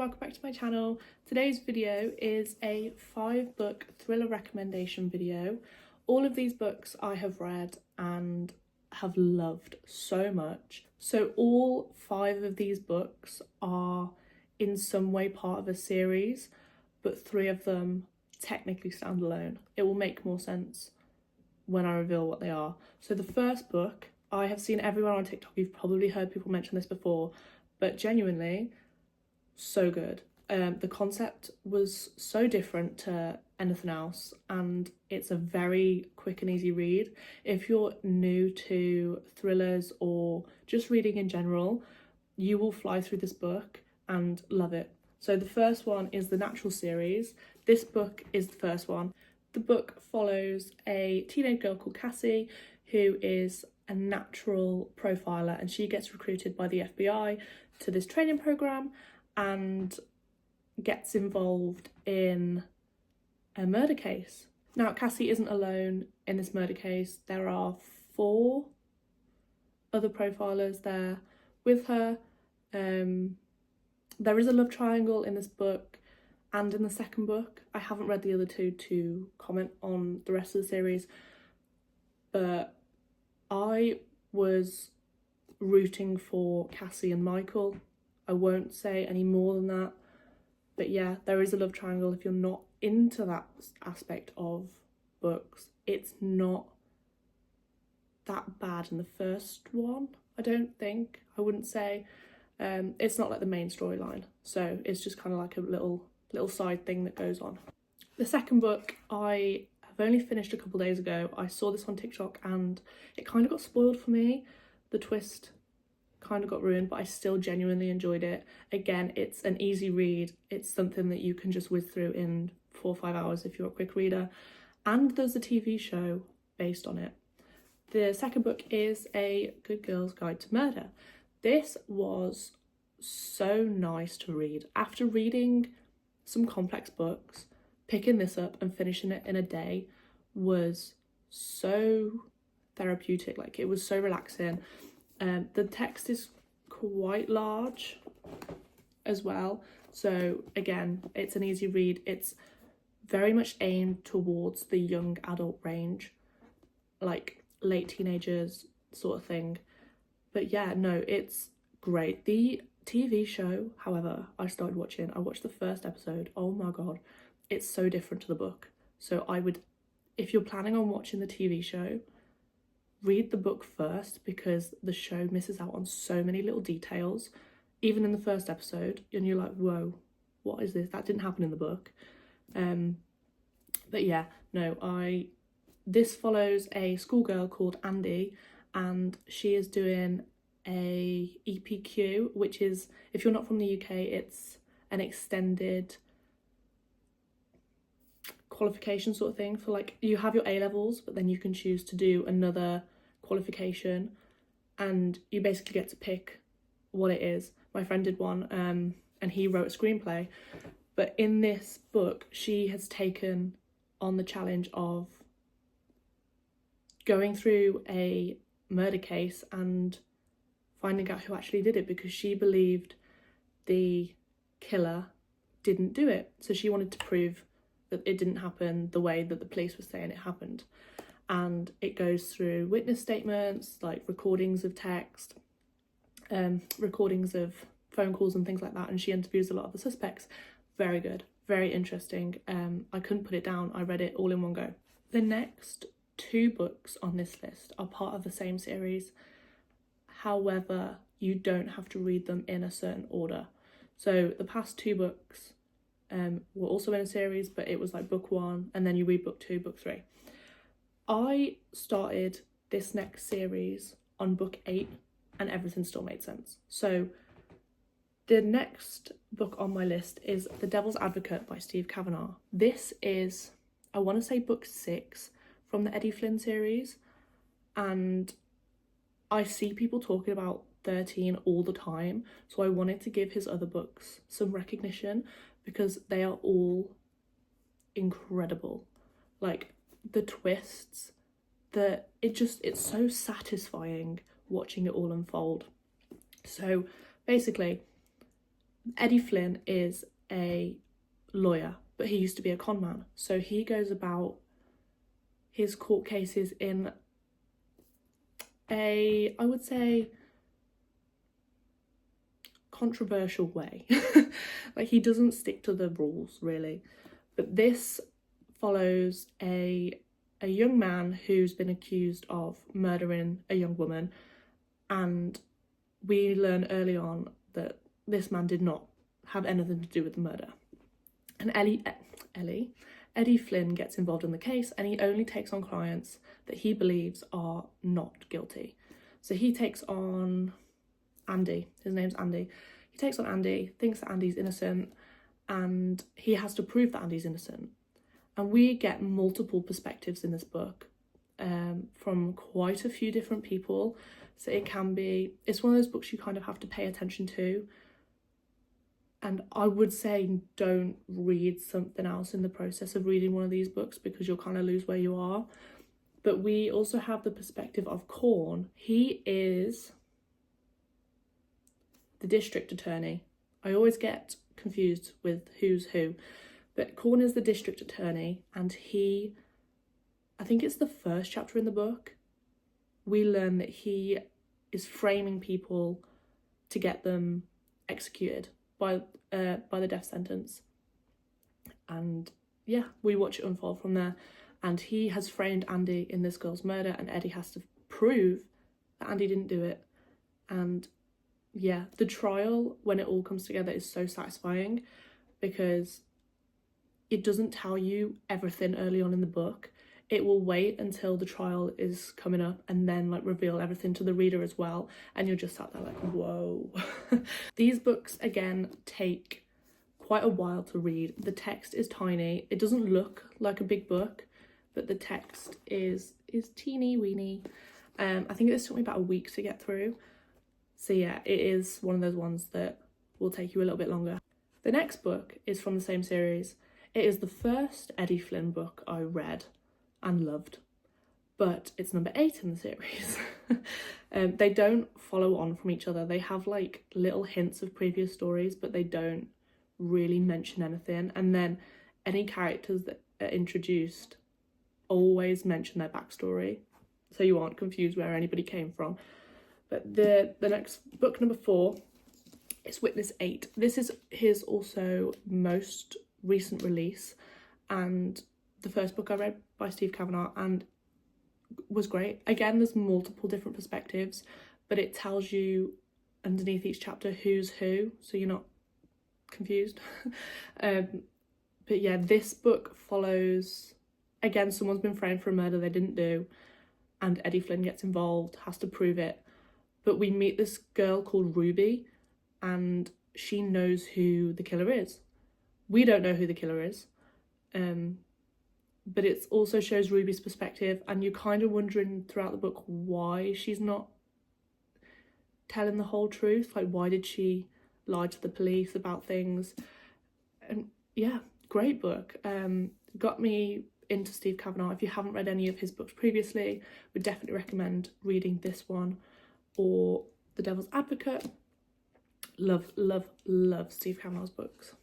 welcome back to my channel. Today's video is a 5-book thriller recommendation video. All of these books I have read and have loved so much. So all 5 of these books are in some way part of a series, but 3 of them technically stand alone. It will make more sense when I reveal what they are. So the first book, I have seen everywhere on TikTok, you've probably heard people mention this before, but genuinely, so good. The concept was so different to anything else, and it's a very quick and easy read. If you're new to thrillers or just reading in general, you will fly through this book and love it. So the first one is the Natural series. This book is the first one. The book follows a teenage girl called Cassie, who is a natural profiler, and she gets recruited by the FBI to this training program and gets involved in a murder case. Now, Cassie isn't alone in this murder case. There are 4 other profilers there with her. There is a love triangle in this book and in the second book. I haven't read the other 2 to comment on the rest of the series, but I was rooting for Cassie and Michael. I won't say any more than that, but yeah, there is a love triangle. If you're not into that aspect of books, it's not that bad in the first one, I don't think. I wouldn't say. It's not like the main storyline, so it's just kind of like a little side thing that goes on. The second book I have only finished a couple days ago. I saw this on TikTok and it kind of got spoiled for me. The twist kind of got ruined, but I still genuinely enjoyed it. Again, it's an easy read. It's something that you can just whiz through in 4 or 5 hours if you're a quick reader. And there's a TV show based on it. The second book is A Good Girl's Guide to Murder. This was so nice to read. After reading some complex books, picking this up and finishing it in a day was so therapeutic. Like, it was so relaxing. The text is quite large as well, so again, it's an easy read. It's very much aimed towards the young adult range, like late teenagers sort of thing. But yeah, no, it's great. The TV show, however, I watched the first episode. Oh my god, it's so different to the book. So I would, if you're planning on watching the TV show, read the book first, because the show misses out on so many little details, even in the first episode, and you're like, whoa, what is this? That didn't happen in the book. But yeah, no, this follows a schoolgirl called Andy, and she is doing a EPQ, which is, if you're not from the UK, it's an extended qualification sort of thing for, like, you have your A-levels, but then you can choose to do another qualification, and you basically get to pick what it is. My friend did one, and he wrote a screenplay, but in this book she has taken on the challenge of going through a murder case and finding out who actually did it, because she believed the killer didn't do it. So she wanted to prove that it didn't happen the way that the police were saying it happened. And it goes through witness statements, like recordings of text, recordings of phone calls and things like that, and she interviews a lot of the suspects. Very good, very interesting. I couldn't put it down. I read it all in one go. The next 2 books on this list are part of the same series. However, you don't have to read them in a certain order. So the past 2 books were also in a series, but it was like book 1 and then you read book 2, book 3. I started this next series on book 8 and everything still made sense. So the next book on my list is The Devil's Advocate by Steve Kavanaugh. This is, I want to say, book 6 from the Eddie Flynn series, and I see people talking about 13 all the time, so I wanted to give his other books some recognition because they are all incredible. Like, the twists, it's so satisfying watching it all unfold. So basically, Eddie Flynn is a lawyer, but he used to be a con man. So he goes about his court cases in a, I would say, controversial way. Like, he doesn't stick to the rules, really. But this follows a young man who's been accused of murdering a young woman, and we learn early on that this man did not have anything to do with the murder. And Eddie Flynn gets involved in the case, and he only takes on clients that he believes are not guilty. So he takes on Andy. His name's Andy. He takes on Andy, thinks that Andy's innocent, and he has to prove that Andy's innocent. And we get multiple perspectives in this book, from quite a few different people. So it's one of those books you kind of have to pay attention to. And I would say don't read something else in the process of reading one of these books, because you'll kind of lose where you are. But we also have the perspective of Corn. He is the district attorney. I always get confused with who's who. But Corn is the district attorney, and I think it's the first chapter in the book, we learn that he is framing people to get them executed by the death sentence. And yeah, we watch it unfold from there. And he has framed Andy in this girl's murder, and Eddie has to prove that Andy didn't do it. And yeah, the trial, when it all comes together, is so satisfying, because it doesn't tell you everything early on in the book. It will wait until the trial is coming up and then like reveal everything to the reader as well, and you're just sat there like, whoa. These books, again, take quite a while to read. The text is tiny. It doesn't look like a big book, but the text is teeny weeny. I think this took me about a week to get through. So yeah, it is one of those ones that will take you a little bit longer. The next book is from the same series. It is the first Eddie Flynn book I read and loved, but it's number 8 in the series. They don't follow on from each other. They have like little hints of previous stories, but they don't really mention anything. And then any characters that are introduced always mention their backstory, so you aren't confused where anybody came from. But the next book, number 4, is Witness 8. This is his also most recent release, and the first book I read by Steve Kavanagh, and was great. Again, there's multiple different perspectives, but it tells you underneath each chapter who's who, so you're not confused. But yeah, this book follows, again, someone's been framed for a murder they didn't do, and Eddie Flynn gets involved, has to prove it. But we meet this girl called Ruby, and she knows who the killer is. We don't know who the killer is, but it also shows Ruby's perspective, and you're kind of wondering throughout the book why she's not telling the whole truth. Like, why did she lie to the police about things? And yeah, great book. Got me into Steve Kavanagh. If you haven't read any of his books previously, would definitely recommend reading this one or The Devil's Advocate. Love, love, love Steve Kavanagh's books.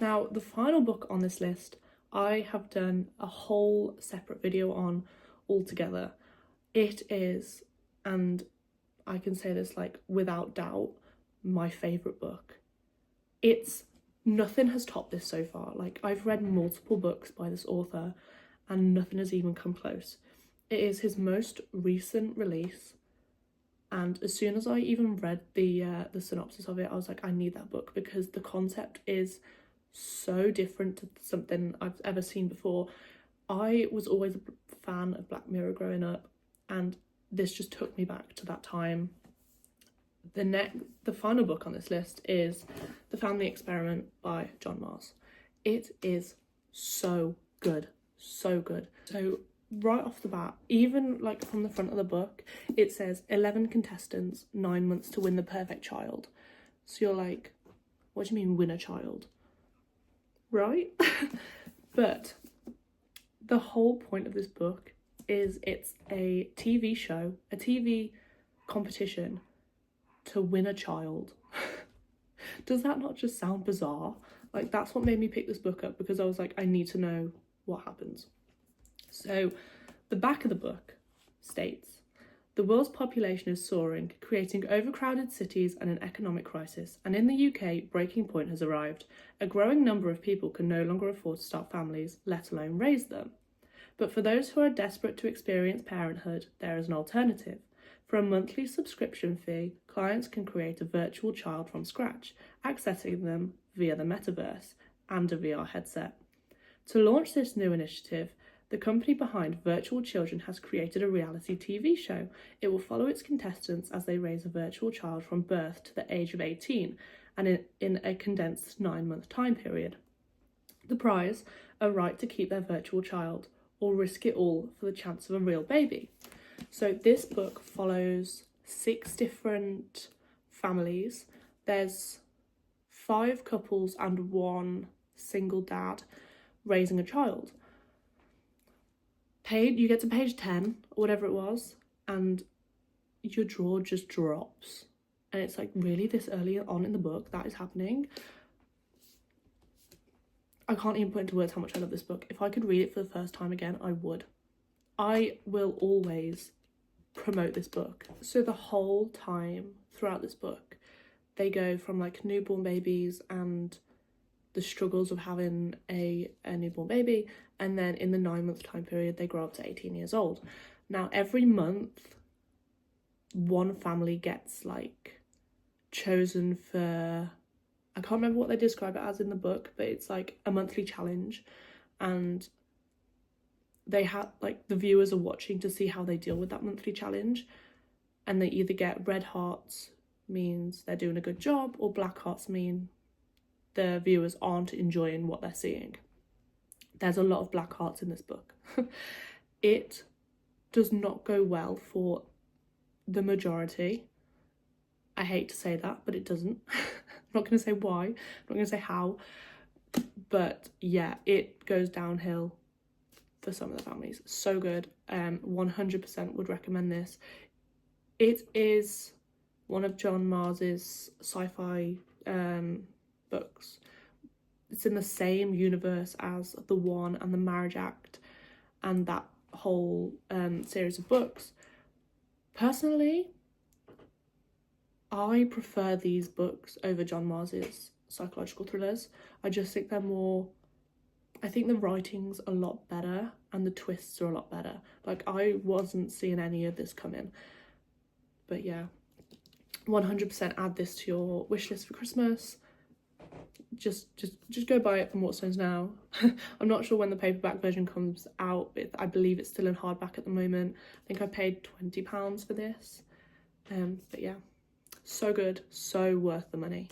Now, the final book on this list, I have done a whole separate video on altogether. It is, and I can say this like without doubt, my favourite book. Nothing has topped this so far. Like, I've read multiple books by this author and nothing has even come close. It is his most recent release, and as soon as I even read the synopsis of it, I was like, I need that book, because the concept is so different to something I've ever seen before. I was always a fan of Black Mirror growing up, and this just took me back to that time. The final book on this list is The Family Experiment by John Marrs. It is so good, so good. So right off the bat, even like from the front of the book, it says 11 contestants, 9 months to win the perfect child. So you're like, what do you mean win a child? Right? But the whole point of this book is it's a TV show, a TV competition to win a child. Does that not just sound bizarre? Like, that's what made me pick this book up, because I was like, I need to know what happens. So the back of the book states, the world's population is soaring, creating overcrowded cities and an economic crisis, and in the UK, breaking point has arrived. A growing number of people can no longer afford to start families, let alone raise them. But for those who are desperate to experience parenthood, there is an alternative. For a monthly subscription fee, clients can create a virtual child from scratch, accessing them via the metaverse and a VR headset. To launch this new initiative, the company behind Virtual Children has created a reality TV show. It will follow its contestants as they raise a virtual child from birth to the age of 18, and in a condensed 9-month time period. The prize, a right to keep their virtual child, or risk it all for the chance of a real baby. So this book follows 6 different families. There's 5 couples and 1 single dad raising a child. You get to page 10 or whatever it was, and your jaw just drops, and it's like, really, this early on in the book that is happening? I can't even put into words how much I love this book. If I could read it for the first time again, I would. I will always promote this book. So the whole time throughout this book, they go from like newborn babies and the struggles of having a newborn baby, and then in the 9-month time period they grow up to 18 years old. Now every month one family gets like chosen for, I can't remember what they describe it as in the book, but it's like a monthly challenge, and they have like, the viewers are watching to see how they deal with that monthly challenge, and they either get red hearts, means they're doing a good job, or black hearts mean the viewers aren't enjoying what they're seeing. There's a lot of black hearts in this book. It does not go well for the majority. I hate to say that, but it doesn't. I'm not going to say why, I'm not going to say how, but yeah, it goes downhill for some of the families. So good. 100% would recommend this. It is one of John Mars's sci-fi books. It's in the same universe as The One and The Marriage Act and that whole series of books. Personally, I prefer these books over John Mars's psychological thrillers. I just think they're more, I think the writing's a lot better and the twists are a lot better. Like, I wasn't seeing any of this coming. But yeah, 100% add this to your wish list for Christmas. Just go buy it from Waterstones now. I'm not sure when the paperback version comes out. I believe it's still in hardback at the moment. I think I paid £20 for this. But yeah, so good, so worth the money.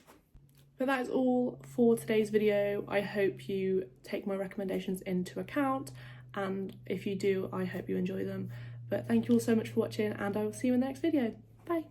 But that is all for today's video. I hope you take my recommendations into account, and if you do, I hope you enjoy them. But thank you all so much for watching, and I will see you in the next video. Bye.